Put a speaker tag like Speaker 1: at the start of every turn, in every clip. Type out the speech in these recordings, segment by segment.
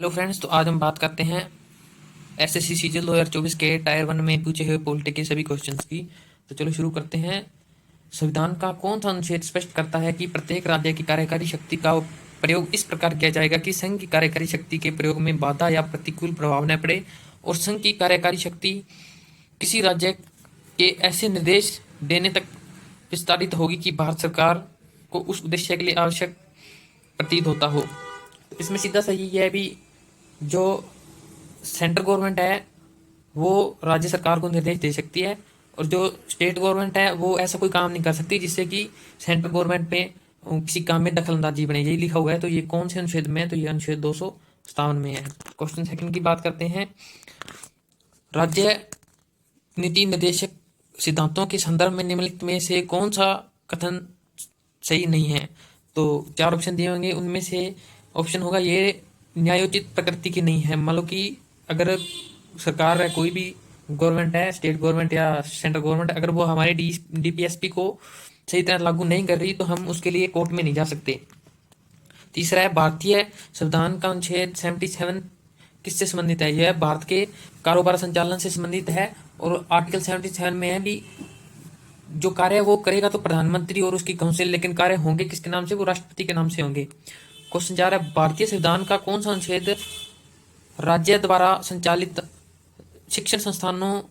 Speaker 1: Hello friends, तो आज हम बात करते हैं एसएससी सीजीएल 2024 के टायर 1 में पूछे हुए पॉलिटी के सभी क्वेश्चंस की। तो चलो शुरू करते हैं। संविधान का कौन सा अनुच्छेद स्पष्ट करता है कि प्रत्येक राज्य की कार्यकारी शक्ति का प्रयोग इस प्रकार किया जाएगा कि संघ की कार्यकारी शक्ति के प्रयोग में बाधा या प्रतिकूल प्रभाव न पड़े, और संघ की कार्यकारी शक्ति किसी राज्य के ऐसे निर्देश देने तक विस्तारित होगी कि भारत सरकार को उस उद्देश्य के लिए आवश्यक प्रतीत होता हो। इसमें सीधा सही यह भी, जो सेंट्रल गवर्नमेंट है वो राज्य सरकार को निर्देश दे सकती है, और जो स्टेट गवर्नमेंट है वो ऐसा कोई काम नहीं कर सकती जिससे कि सेंट्रल गवर्नमेंट में किसी काम में दखल अंदाजी बने। यही लिखा हुआ है। तो ये कौन से अनुच्छेद में है? तो ये अनुच्छेद 257 में है। क्वेश्चन सेकंड की बात करते हैं। राज्य नीति निर्देशक सिद्धांतों के संदर्भ में निम्नलिखित में से कौन सा कथन सही नहीं है? तो चार ऑप्शन दिए होंगे, उनमें से ऑप्शन होगा ये न्यायोचित प्रकृति की नहीं है। मान लो कि अगर सरकार है, कोई भी गवर्नमेंट है, स्टेट गवर्नमेंट या सेंट्रल गवर्नमेंट, अगर वो हमारे डीपीएसपी को सही तरह लागू नहीं कर रही तो हम उसके लिए कोर्ट में नहीं जा सकते। तीसरा है भारतीय संविधान का अनुच्छेद 77 किससे संबंधित है? यह भारत के कारोबार संचालन से संबंधित है, और आर्टिकल 77 में है भी जो कार्य है वो करेगा तो प्रधानमंत्री और उसकी काउंसिल, लेकिन कार्य होंगे किसके नाम से? वो राष्ट्रपति के नाम से होंगे। क्वेश्चन 4 है भारतीय संविधान का कौन सा अनुच्छेद राज्य द्वारा संचालित शिक्षण संस्थानों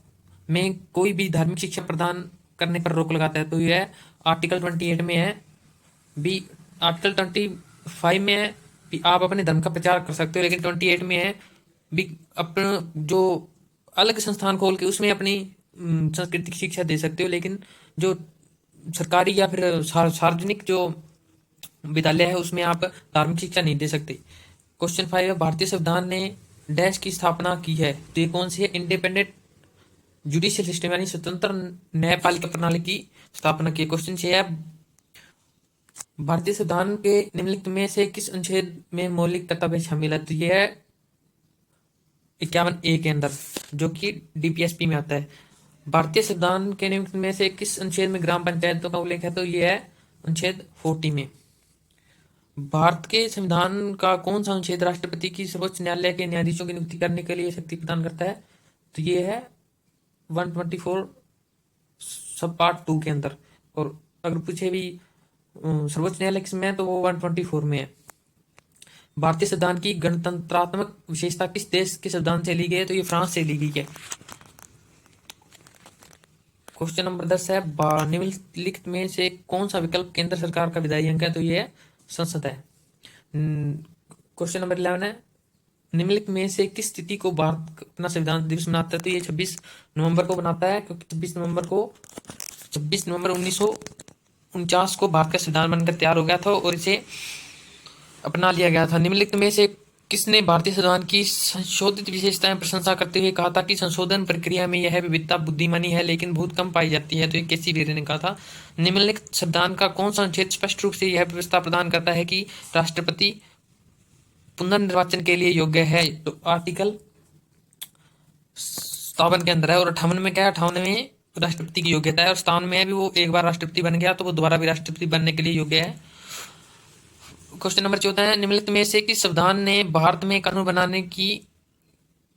Speaker 1: में कोई भी धार्मिक शिक्षा प्रदान करने पर रोक लगाता है? तो यह आर्टिकल 28 में है। बी आर्टिकल 25 में है कि आप अपने धर्म का प्रचार कर सकते हो, लेकिन 28 में है भी अपना जो अलग संस्थान खोल के उसमें अपनी सांस्कृतिक शिक्षा दे सकते हो, लेकिन जो सरकारी या फिर सार्वजनिक जो विद्यालय है उसमें आप धार्मिक शिक्षा नहीं दे सकते। क्वेश्चन 5 है भारतीय संविधान ने डैश की स्थापना की है? तो ये कौन सी है? इंडिपेंडेंट जुडिशियल सिस्टम यानी स्वतंत्र न्यायपालिका प्रणाली की स्थापना की। क्वेश्चन 6 है भारतीय संविधान के निम्नलिखित में से किस अनुच्छेद में मौलिक कर्तव्य शामिल है? तो यह है 51A के अंदर, जो कि डीपीएसपी में आता है। भारतीय संविधान के निम्नलिखित में से किस अनुच्छेद में ग्राम पंचायतों का उल्लेख है? तो यह है अनुच्छेद 40 में। भारत के संविधान का कौन सा अनुच्छेद राष्ट्रपति की सर्वोच्च न्यायालय के न्यायाधीशों की नियुक्ति करने के लिए शक्ति प्रदान करता है? तो ये है 124 सब पार्ट 2 के अंदर। और अगर पूछे भी सर्वोच्च न्यायालय किसमें है, तो वो 124 में है। भारतीय संविधान की गणतंत्रात्मक विशेषता किस देश के संविधान से ली गई है? तो ये फ्रांस से ली गई है। क्वेश्चन नंबर 10 है निम्नलिखित में से कौन सा विकल्प केंद्र सरकार का विधायी अंग है? तो ये संसद है। क्वेश्चन नंबर 11 है निम्नलिखित में से किस तिथि को भारत अपना संविधान दिवस मनाता है? तो ये 26 नवंबर को बनाता है, क्योंकि 26 नवंबर 1949 को भारत का संविधान बनकर तैयार हो गया था और इसे अपना लिया गया था। निम्नलिखित में से किसने भारतीय संविधान की संशोधित विशेषताएं प्रशंसा करते हुए कहा था कि संशोधन प्रक्रिया में यह विविधता बुद्धिमानी है लेकिन बहुत कम पाई जाती है? तो ये केसी वेरे ने कहा था। निम्नलिखित संविधान का कौन सा अनुच्छेद स्पष्ट रूप से यह व्यवस्था प्रदान करता है कि राष्ट्रपति पुनर्निर्वाचन के लिए योग्य है? तो आर्टिकल 57 के अंदर है। और 58 में क्या है? 58 में राष्ट्रपति की योग्यता है, और 57 में भी वो एक बार राष्ट्रपति बन गया तो वो दोबारा भी राष्ट्रपति बनने के लिए योग्य है। क्वेश्चन नंबर 14 है निम्नलिखित में से किस संविधान ने भारत में कानून बनाने की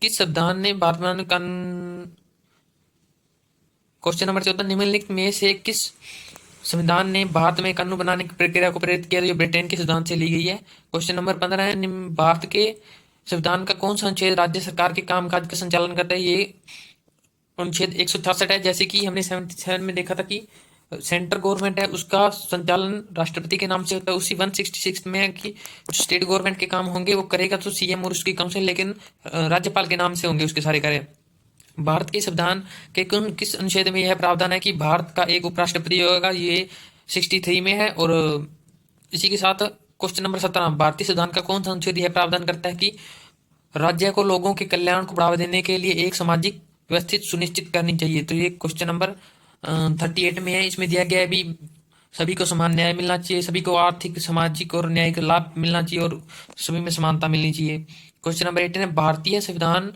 Speaker 1: क्वेश्चन नंबर 14 निम्नलिखित में से किस संविधान ने भारत में कानून बनाने की प्रक्रिया को प्रेरित किया? जो ब्रिटेन के संविधान से ली गई है। क्वेश्चन नंबर 15 है भारत के संविधान का कौन सा अनुच्छेद राज्य सरकार के कामकाज का संचालन करता है? ये अनुच्छेद 166 है। जैसे कि हमने 77 में देखा था कि सेंट्रल गवर्नमेंट है उसका संचालन राष्ट्रपति के नाम से होता है। उसी 166 में है कि जो स्टेट गवर्नमेंट के काम होंगे वो करेगा तो सीएम और उसकी काउंसिल, लेकिन राज्यपाल के नाम से होंगे उसके सारे कार्य। भारत के संविधान के किस अनुच्छेद में यह प्रावधान है कि भारत का एक उपराष्ट्रपति होगा? ये 63 में है। और इसी के साथ क्वेश्चन नंबर 17 भारतीय संविधान का कौन सा अनुच्छेद यह प्रावधान करता है कि राज्य को लोगों के कल्याण को बढ़ावा देने के लिए एक सामाजिक व्यवस्थित सुनिश्चित करनी चाहिए? तो ये क्वेश्चन नंबर 38 में है। इसमें दिया गया है भी सभी को समान न्याय मिलना चाहिए, सभी को आर्थिक सामाजिक और न्यायिक लाभ मिलना चाहिए, और सभी में समानता मिलनी चाहिए। क्वेश्चन नंबर 18 है भारतीय संविधान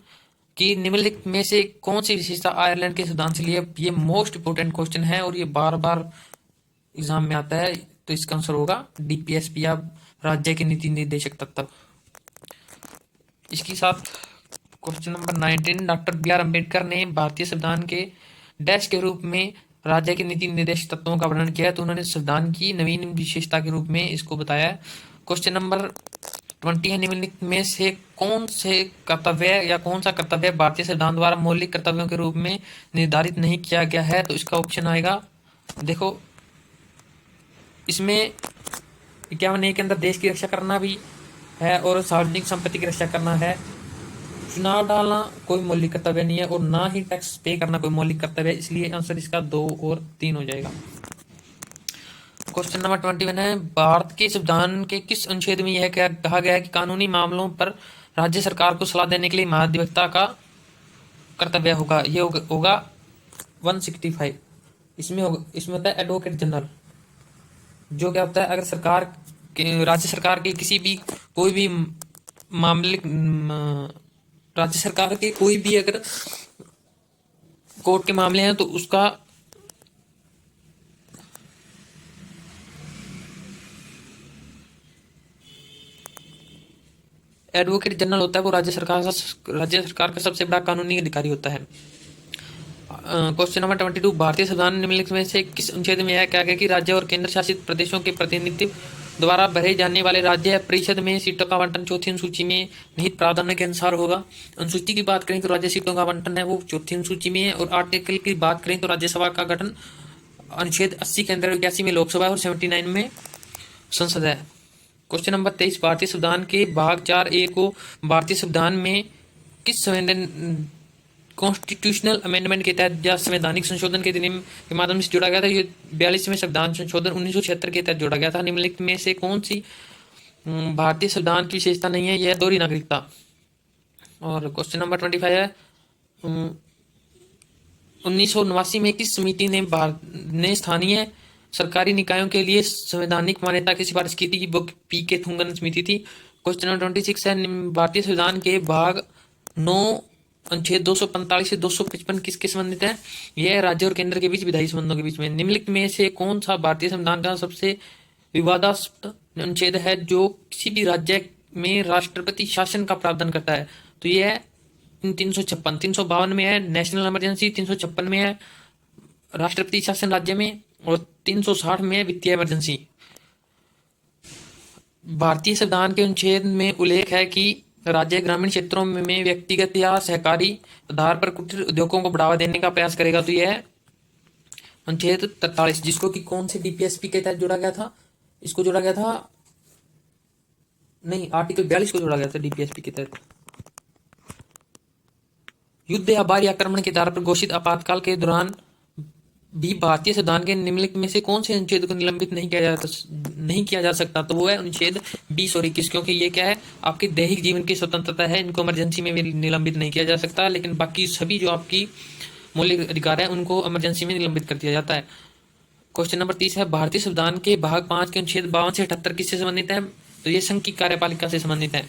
Speaker 1: की निम्नलिखित में से कौन सी विशेषता आयरलैंड के संविधान से लिए? ये मोस्ट इंपोर्टेंट क्वेश्चन है और ये बार बार एग्जाम में आता है। तो इसका आंसर होगा डीपीएसपी या राज्य के नीति निर्देशक तत्व। इसके साथ question number 19, doctor B R Ambedkar ने भारतीय संविधान के डैश के रूप में राज्य के नीति निर्देशक तत्वों का वर्णन किया है, तो उन्होंने संविधान की नवीन विशेषता के रूप में इसको बताया है। क्वेश्चन नंबर 20 है, निम्नलिखित में से कौन से कर्तव्य या कौन सा कर्तव्य भारतीय संविधान द्वारा मौलिक कर्तव्यों के रूप में निर्धारित नहीं किया गया है, तो इसका ऑप्शन आएगा, देखो इसमें 51 के अंदर देश की रक्षा करना भी है और सार्वजनिक संपत्ति की रक्षा करना है। चुनाव डालना कोई मौलिक कर्तव्य नहीं है और ना ही टैक्स पे करना कोई मौलिक कर्तव्य है, इसलिए आंसर इसका 2 और 3 हो जाएगा। क्वेश्चन नंबर 21 है, भारत के संविधान के किस अनुच्छेद में यह कहा गया है कि कानूनी मामलों पर राज्य सरकार को सलाह देने के लिए महाधिवक्ता का कर्तव्य होगा? ये होगा 165। इसमें होता है एडवोकेट जनरल, जो क्या होता है, अगर राज्य सरकार के किसी भी कोई भी मामले, राज्य सरकार के कोई भी अगर कोर्ट के मामले हैं तो उसका एडवोकेट जनरल होता है, वो राज्य सरकार का सबसे बड़ा कानूनी अधिकारी होता है। क्वेश्चन नंबर 22, भारतीय संविधान निम्नलिखित में से किस अनुच्छेद में यह कहा गया कि राज्य और केंद्र शासित प्रदेशों के प्रतिनिधित्व द्वारा भरे जाने वाले राज्य परिषद में सीटों का आवंटन चौथी अनुसूची में निहित प्रावधान के अनुसार होगा? अनुसूची की बात करें तो राज्य सीटों का आवंटन है वो चौथी अनुसूची में है, और आर्टिकल की बात करें तो राज्यसभा का गठन अनुच्छेद 80 के अंदर 81 में लोकसभा और 79 में संसद है। क्वेश्चन नंबर 23, भारतीय संविधान के भाग 4A को भारतीय संविधान में किस कॉन्स्टिट्यूशनल अमेंडमेंट के तहत या संवैधानिक संशोधन के माध्यम से जोड़ा गया था? ये 42वें संविधान संशोधन 1976 के तहत जोड़ा गया था। निम्नलिखित में से कौन सी भारतीय संविधान की विशेषता नहीं है? यह दोहरी नागरिकता। और क्वेश्चन नंबर 25 है, 1989 में किस समिति ने स्थानीय सरकारी निकायों के लिए संवैधानिक मान्यता की सिफारिश की थी? वो पी.के. थुंगन समिति थी। क्वेश्चन नंबर 26 है, भारतीय संविधान के भाग 9 अनुच्छेद 245 से 255 किसके संबंधित है? यह राज्य और केंद्र के बीच विधायी संबंधों के बीच में। निम्नलिखित में से कौन सा भारतीय संविधान का सबसे विवादास्पद अनुच्छेद है जो किसी भी राज्य में राष्ट्रपति शासन का प्रावधान करता है? तो यह 356, 352 में है नेशनल इमरजेंसी, 356 में है राष्ट्रपति शासन राज्य में, और 360 में है वित्तीय इमरजेंसी। भारतीय संविधान के अनुच्छेद में उल्लेख है कि राज्य ग्रामीण क्षेत्रों में व्यक्तिगत या सहकारी आधार पर कुटीर उद्योगों को बढ़ावा देने का प्रयास करेगा। तो यह अनुच्छेद 43, जिसको कि कौन से डीपीएसपी के तहत जोड़ा गया था? इसको जोड़ा गया था, नहीं, आर्टिकल 42 को जोड़ा गया था डीपीएसपी के तहत। युद्ध या बाहरी आक्रमण के आधार पर घोषित आपातकाल के दौरान भी भारतीय संविधान के निम्नलिखित में से कौन से अनुच्छेद को निलंबित नहीं किया जा सकता? तो वो है अनुच्छेद 20 और 21, क्योंकि ये क्या है, आपके दैहिक जीवन की स्वतंत्रता है, इनको इमरजेंसी में भी निलंबित नहीं किया जा सकता, लेकिन बाकी सभी जो आपकी मौलिक अधिकार है उनको इमरजेंसी में निलंबित कर दिया जाता है। क्वेश्चन नंबर 30 है, भारतीय संविधान के भाग 5 के अनुच्छेद 52 से 78 किससे संबंधित है? तो ये संघ की कार्यपालिका से संबंधित है,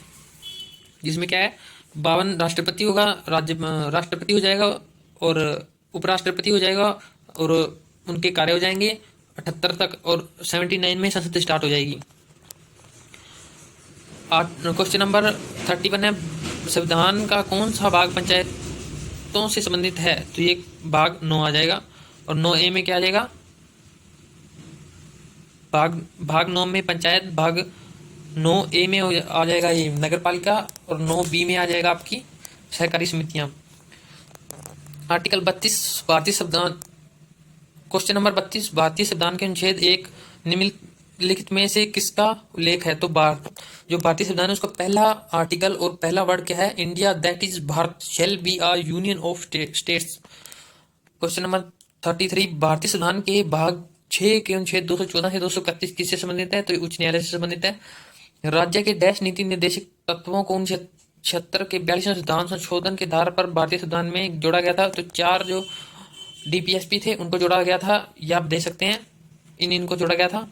Speaker 1: जिसमें क्या है, 52 राष्ट्रपति होगा, राष्ट्रपति हो जाएगा और उपराष्ट्रपति हो जाएगा और उनके कार्य हो जाएंगे 78 तक, और 79 में संसद स्टार्ट हो जाएगी। क्वेश्चन नंबर 31 है, संविधान का कौन सा भाग पंचायतों से संबंधित है? तो ये भाग 9 आ जाएगा, और 9A में क्या आ जाएगा, भाग 9 में पंचायत, भाग 9A में आ जाएगा ये नगर पालिका, और 9B में आ जाएगा आपकी सहकारी समितियां। आर्टिकल 32 भारतीय संविधान, क्वेश्चन नंबर 32, भारतीय संविधान के अनुच्छेद 1 निम्नलिखित में से किसका उल्लेख है? तो जो भारतीय संविधान है उसका पहला आर्टिकल और पहला वर्ड क्या है? India that is Bharat shall be a union of states. Question number 33, भारतीय संविधान के भाग 6 के अनुच्छेद 214 से 231 किससे संबंधित है? तो उच्च न्यायालय से संबंधित है। राज्य के डैश नीति निर्देशक तत्वों को 1976 के 42वें संविधान संशोधन के आधार पर भारतीय संविधान में जोड़ा गया था। तो 4 जो डीपीएसपी थे उनको जोड़ा गया था, ये आप देख सकते हैं, इनको जोड़ा गया था।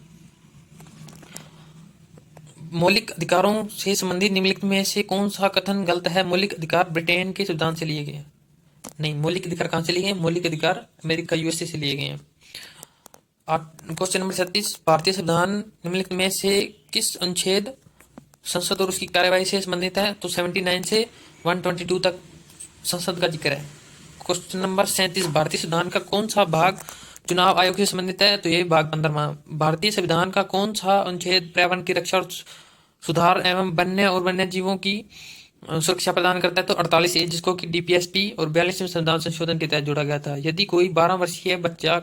Speaker 1: मौलिक अधिकारों से संबंधित निम्नलिखित में से कौन सा कथन गलत है? मौलिक अधिकार ब्रिटेन के संविधान से लिए गए हैं। नहीं, मौलिक अधिकार कहां से लिए गए? मौलिक अधिकार अमेरिका यूएसए से लिए गए हैं। क्वेश्चन नंबर 37, भारतीय संविधान निम्नलिखित में से किस अनुच्छेद संसद और उसकी कार्यवाही से संबंधित है, तो 79 से 122 तक संसद का जिक्र है। क्वेश्चन नंबर 37, भारतीय संविधान का कौन सा भाग चुनाव आयोग से संबंधित है? तो ये भाग 15वां। भारतीय संविधान का कौन सा अनुच्छेद पर्यावरण की रक्षा और सुधार एवं वन्य और वन्य जीवों की सुरक्षा प्रदान करता है? तो 48 ए, जिसको कि डीपीएसपी और 42वें संविधान संशोधन के तहत जोड़ा गया था। यदि कोई 12 वर्षीय बच्चा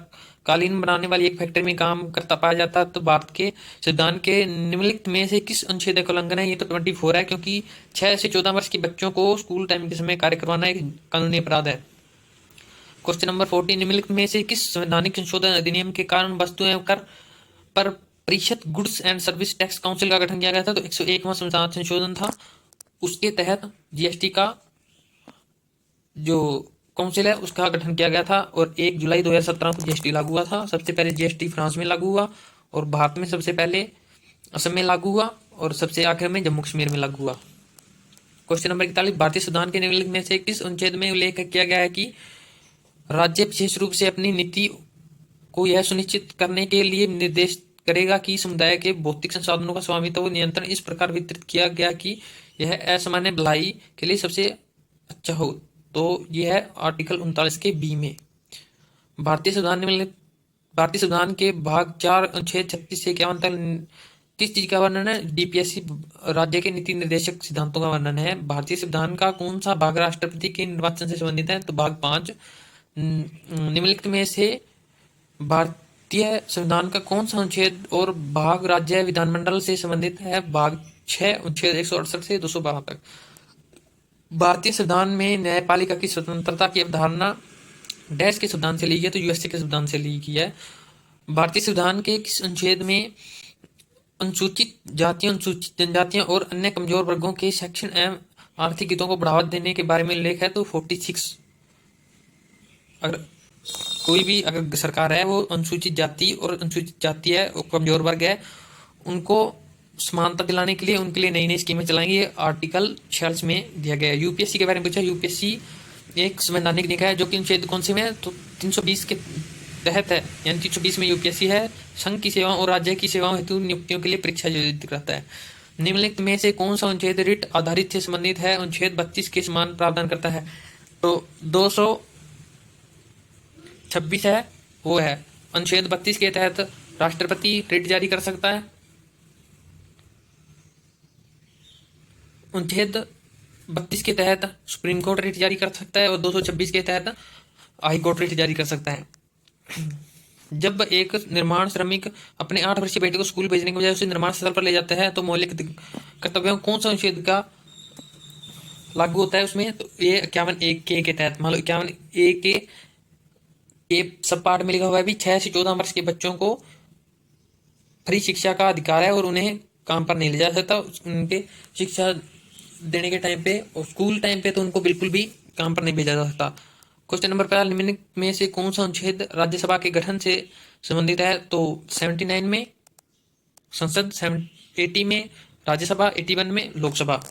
Speaker 1: कालीन बनाने वाली एक फैक्ट्री में काम करता पाया जाता है तो भारत के संविधान के निम्नलिखित में से किस अनुच्छेद का उल्लंघन है? ये तो 24 है, क्योंकि 6 से 14 वर्ष के बच्चों को स्कूल टाइम के समय कार्य करवाना एक कानूनी अपराध है। क्वेश्चन नंबर 40, निम्नलिखित में से किस संवैधानिक संशोधन अधिनियम के कारण वस्तु एवं कर पर परिषद goods and service tax council का गठन किया गया था? तो 101वां संविधान संशोधन था। उसके तहत जीएसटी का जो काउंसिल है उसका गठन किया गया था और 1 जुलाई 2017 को जीएसटी लागू हुआ था। सबसे पहले जीएसटी फ्रांस में लागू हुआ और भारत में सबसे पहले असम में लागू हुआ और सबसे आखिर में जम्मू कश्मीर में लागू हुआ। क्वेश्चन नंबर 41, भारतीय संविधान के निम्नलिखित में से किस अनुच्छेद में उल्लेख किया गया है कि राज्य विशेष रूप से अपनी नीति को यह सुनिश्चित करने के लिए निर्देश करेगा कि समुदाय के भौतिक संसाधनों का स्वामित्व व नियंत्रण इस प्रकार वितरित किया गया कि यह असामान्य भलाई के लिए सबसे अच्छा हो? तो यह है आर्टिकल 39 के बी में। भारतीय संविधान के भाग 4 अनुच्छेद 36 से 51 तक किस चीज का वर्णन है? डीपीएससी राज्य के नीति निर्देशक सिद्धांतों का वर्णन है। भारतीय संविधान का कौन सा भाग राष्ट्रपति के निर्वाचन से संबंधित है? तो भाग 5। निम्नलिखित में से भारतीय संविधान का कौन सा अनुच्छेद और भाग राज्य विधानमंडल से संबंधित है? भाग 6 अनुच्छेद 168 से 212 तक। भारतीय संविधान में न्यायपालिका की स्वतंत्रता की अवधारणा डैश के संविधान से ली गई है? तो यूएसए के संविधान से ली गई है। भारतीय संविधान के किस अनुच्छेद में अनुसूचित जातियों, अनुसूचित जनजातियों और अन्य कमजोर वर्गों के शैक्षण एवं आर्थिक हितों को बढ़ावा देने के बारे में उल्लेख है? तो 46। अगर कोई भी अगर सरकार है वो अनुसूचित जाति और अनुसूचित जाति है और कमजोर वर्ग है उनको समानता दिलाने के लिए उनके लिए नई नई स्कीमें चलाएंगी। ये आर्टिकल 46 में दिया गया है। यूपीएससी के बारे में पूछा। यूपीएससी एक संवैधानिक निकाय है जो कि अनुच्छेद कौन से में है? तो 320 के तहत है, यानी 320 में यूपीएससी है। संघ की सेवाओं और राज्य की सेवाओं हेतु नियुक्तियों के लिए परीक्षा आयोजित करता है। निम्नलिखित में से कौन सा अनुच्छेद रिट आधारित से संबंधित है? अनुच्छेद 32 के समान प्रावधान करता है। तो 226 है, वो है अनुच्छेद 32 के तहत राष्ट्रपति रिट जारी कर सकता है। अनुच्छेद 32 के तहत सुप्रीम कोर्ट रिट जारी कर सकता है और 226 के तहत हाई कोर्ट रिट जारी कर सकता है। जब एक निर्माण श्रमिक अपने 8 वर्षीय बेटे को स्कूल भेजने के बजाय उसे निर्माण स्थल पर ले जाता है तो मौलिक कर्तव्यों कौन सा अनुच्छेद का लागू होता है उसमें? तो ये 51(1) के तहत। मान लो 51(1) के सब पार्ट में लिखा हुआ है भी 6 से 14 वर्ष के बच्चों को फ्री शिक्षा का अधिकार है और उन्हें काम पर नहीं ले जा सकता। उनके शिक्षा देने के टाइम पे और स्कूल टाइम पे तो उनको बिल्कुल भी काम पर नहीं भेजा जा सकता। क्वेश्चन नंबर 5, निम्नलिखित में से कौन सा अनुच्छेद राज्यसभा के गठन से संबंधित है? तो 79 में संसद, 80 में राज्यसभा, 81 में लोकसभा।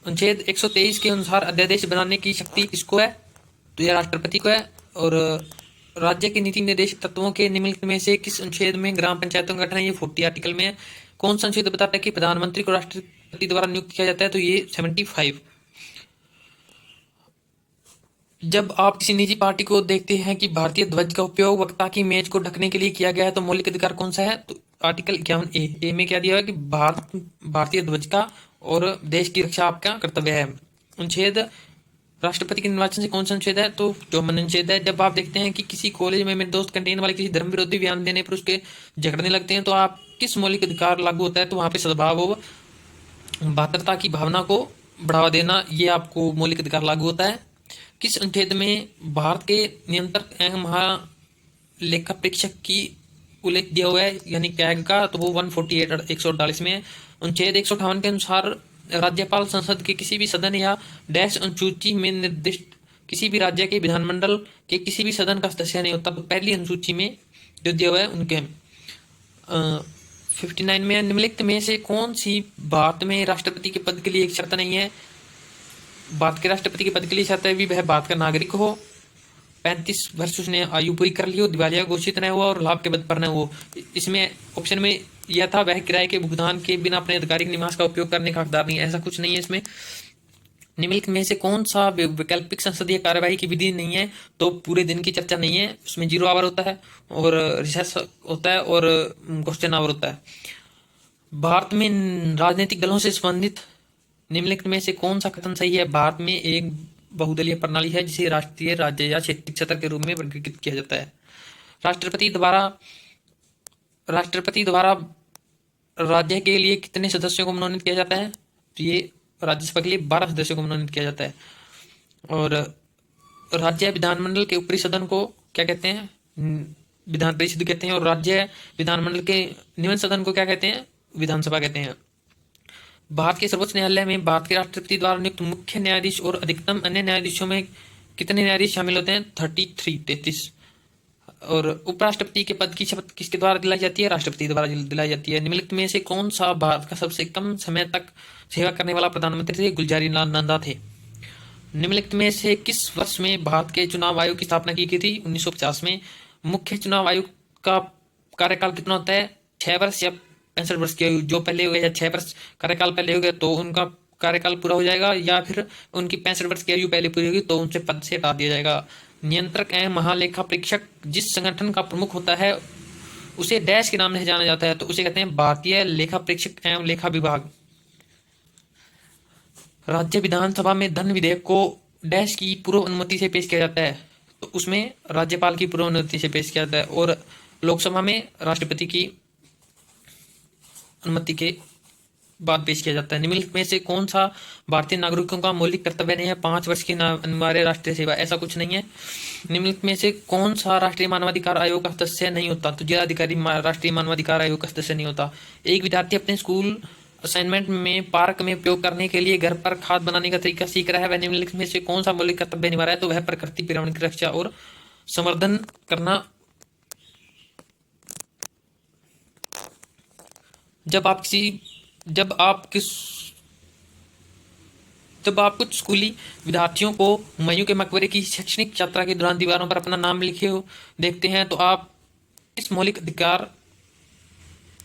Speaker 1: अनुच्छेद 123 के अनुसार अध्यादेश बनाने की शक्ति किसको है? तो यह राष्ट्रपति को है। और राज्य के नीति निर्देशक तत्वों के निम्नलिखित में से किस अनुच्छेद में ग्राम पंचायतों का गठन है? ये 40 आर्टिकल में है। कौन सा अनुच्छेद बताता है कि प्रधानमंत्री को राष्ट्रपति द्वारा नियुक्त किया जाता है? तो ये 75। जब आप किसी निजी पार्टी को देखते हैं कि भारतीय ध्वज का उपयोग वक्ता की मेज को ढकने के लिए किया गया है तो मौलिक अधिकार कौन सा है? तो आर्टिकल 51(a) में क्या दिया है कि भारतीय ध्वज का और देश की रक्षा आपका कर्तव्य है। अनुच्छेद राष्ट्रपति के निर्वाचन से कौन सा अनुच्छेद है? तो 54 अनुच्छेद है। जब आप देखते हैं कि किसी कॉलेज में मेरे दोस्त कंटेन वाले किसी धर्म विरोधी बयान देने पर उसके झगड़ने लगते हैं तो आप किस मौलिक अधिकार लागू होता है? तो वहां पे सद्भाव और भातृता की भावना को बढ़ावा देना, ये आपको मौलिक अधिकार लागू होता है। किस अनुच्छेद में भारत के नियंत्रक एवं महालेखा परीक्षक की उल्लेख दिया हुआ है यानी कैग का? तो वो 148 148 में। अनुच्छेद 158 के अनुसार राज्यपाल संसद के किसी भी सदन या डैश अनुसूची में निर्दिष्ट किसी भी राज्य के विधानमंडल के किसी भी सदन का सदस्य नहीं होता। तो पहली अनुसूची में जो दिया हुआ है उनके 59 में निम्नलिखित में से कौन सी भारत में राष्ट्रपति के पद के लिए एक शर्त नहीं है? भारत के राष्ट्रपति के पद के लिए शर्त है भी वह भारत का नागरिक हो 35 वर्ष उसने आयु पूरी कर ली हो, दिवालिया घोषित न हुआ और लाभ के बद पर न हो। इसमें ऑप्शन में यह था वह किराए के भुगतान के बिना अपने आधिकारिक निवास का उपयोग करने का हकदार नहीं है, ऐसा कुछ नहीं है इसमें। निम्नलिखित में से कौन सा वैकल्पिक संसदीय कार्यवाही की विधि नहीं है? तो पूरे दिन की चर्चा नहीं है, उसमें 0 आवर होता है और रिसेस होता है और क्वेश्चन आवर होता है। भारत में राजनीतिक दलों से संबंधित निम्नलिखित में से कौन सा कथन सही है? भारत में एक बहुदलीय प्रणाली है जिसे राष्ट्रीय, राज्य या क्षेत्रीय सत्र के रूप में वर्गीकृत किया जाता है। राष्ट्रपति द्वारा राज्य के लिए कितने सदस्यों को मनोनीत किया जाता है? तो ये राज्यसभा के लिए 12 सदस्यों को मनोनीत किया जाता है। और राज्य विधानमंडल के ऊपरी सदन को क्या कहते हैं? विधान परिषद कहते हैं। और राज्य विधानमंडल के निम्न सदन को क्या कहते हैं? विधानसभा कहते हैं। भारत के सर्वोच्च न्यायालय में भारत के राष्ट्रपति द्वारा नियुक्त मुख्य न्यायाधीश और अधिकतम अन्य न्यायाधीशों में कितने न्यायाधीश शामिल होते हैं? 33। और उपराष्ट्रपति के पद की शपथ किसके द्वारा दिलाई जाती है? राष्ट्रपति द्वारा दिलाई जाती है। निम्नलिखित में से कौन सा भारत का सबसे कम समय तक सेवा करने वाला प्रधानमंत्री थे? गुलजारी लाल नंदा थे। निम्नलिखित में से किस वर्ष में भारत के चुनाव आयोग की स्थापना की गई थी? 1950 में। मुख्य चुनाव आयोग का कार्यकाल कितना होता है? 6 वर्ष या 65 वर्ष की? जो पहले हो गया 6 वर्ष कार्यकाल पहले हो गया तो उनका कार्यकाल पूरा हो जाएगा, या फिर उनकी 65 वर्ष की आयु पहले पूरी होगी तो उनसे पद से हटा दिया जाएगा। नियंत्रक एवं महालेखा परीक्षक जिस संगठन का प्रमुख होता है उसे डैश के नाम से जाना जाता है, तो उसे कहते हैं भारतीय लेखा परीक्षक एवं लेखा विभाग। राज्य विधानसभा में धन विधेयक को डैश की पूर्व अनुमति से पेश किया जाता है, तो उसमें राज्यपाल की पूर्व अनुमति से पेश किया जाता है। और लोकसभा में राष्ट्रपति की अनुमति के बाद पेश किया जाता है। निम्नलिखित में से कौन सा भारतीय नागरिकों का मौलिक कर्तव्य नहीं है? 5 वर्ष की अनिवार्य राष्ट्रीय सेवा, ऐसा कुछ नहीं है। निम्नलिखित में से कौन सा राष्ट्रीय मानवाधिकार आयोग का सदस्य नहीं होता? तो जिलाधिकारी राष्ट्रीय मानवाधिकार आयोग का सदस्य नहीं होता। एक विद्यार्थी अपने स्कूल असाइनमेंट में पार्क में उपयोग करने के लिए घर पर खाद बनाने का तरीका सीख रहा है, वह निम्नलिखित में से कौन सा मौलिक कर्तव्य निभा रहा है? तो वह प्रकृति पर्यावरण की रक्षा और संवर्धन करना। जब आप कुछ स्कूली विद्यार्थियों को हुमायूं के मकबरे की शैक्षणिक यात्रा के दौरान दीवारों पर अपना नाम लिखे हो देखते हैं, तो आप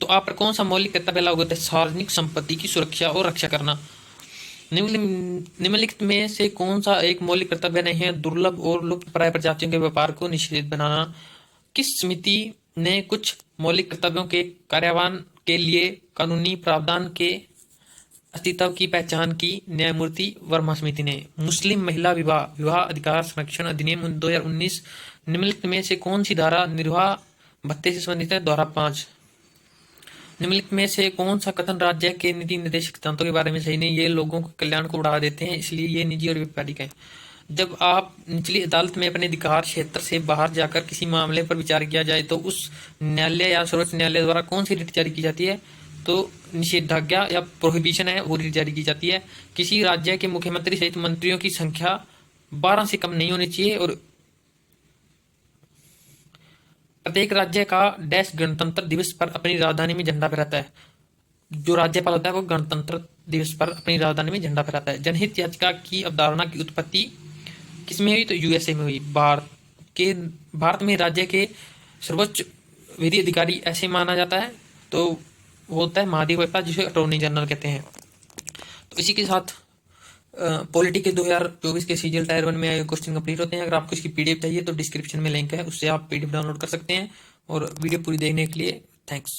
Speaker 1: पर कौन सा मौलिक कर्तव्य लागू होता है? सार्वजनिक संपत्ति की सुरक्षा और रक्षा करना। निम्नलिखित में से कौन सा एक मौलिक कर्तव्य नहीं है? दुर्लभ और लुप्तप्राय प्रजातियों के व्यापार को निषेध बनाना। किस समिति ने कुछ मौलिक कर्तव्यों के कार्यान्वयन के लिए कानूनी प्रावधान के अस्तित्व की पहचान की? न्यायमूर्ति वर्मा समिति ने। मुस्लिम महिला विवाह अधिकार संरक्षण अधिनियम 2019 निम्नलिखित में से कौन सी धारा निर्वाह भत्ते से संबंधित है? धारा 5। निम्नलिखित में से कौन सा कथन राज्य के नीति निर्देशक सिद्धांतों के बारे में सही नहीं? ये लोगों के कल्याण को बढ़ावा देते हैं, इसलिए ये निजी और व्यापारिक है। जब आप निचली अदालत में अपने अधिकार क्षेत्र से बाहर जाकर किसी मामले पर विचार किया जाए तो उस न्यायालय या सर्वोच्च न्यायालय द्वारा कौन सी रिट जारी की जाती है? तो निषेधाज्ञा या प्रोहिबिशन है, वो रिट जारी की जाती है। किसी राज्य के मुख्यमंत्री सहित मंत्रियों की संख्या 12 से कम नहीं होनी चाहिए। और प्रत्येक राज्य का डैश गणतंत्र दिवस पर अपनी राजधानी में झंडा फहराता है। जो राज्यपाल होता है वो गणतंत्र दिवस पर अपनी राजधानी में झंडा फहराता है। जनहित याचिका की अवधारणा की उत्पत्ति किसमें हुई? तो यूएसए में हुई। भारत में राज्य के सर्वोच्च विधि अधिकारी ऐसे माना जाता है, तो वो होता है महाधिवक्ता, जिसे अटॉर्नी जनरल कहते हैं। तो इसी के साथ पॉलिटी के 2024 के सीजीएल टायर 1 में क्वेश्चन कंप्लीट होते हैं। अगर आपको इसकी पीडीएफ चाहिए तो डिस्क्रिप्शन में लिंक है, उससे आप पीडीएफ डाउनलोड कर सकते हैं। और वीडियो पूरी देखने के लिए थैंक्स।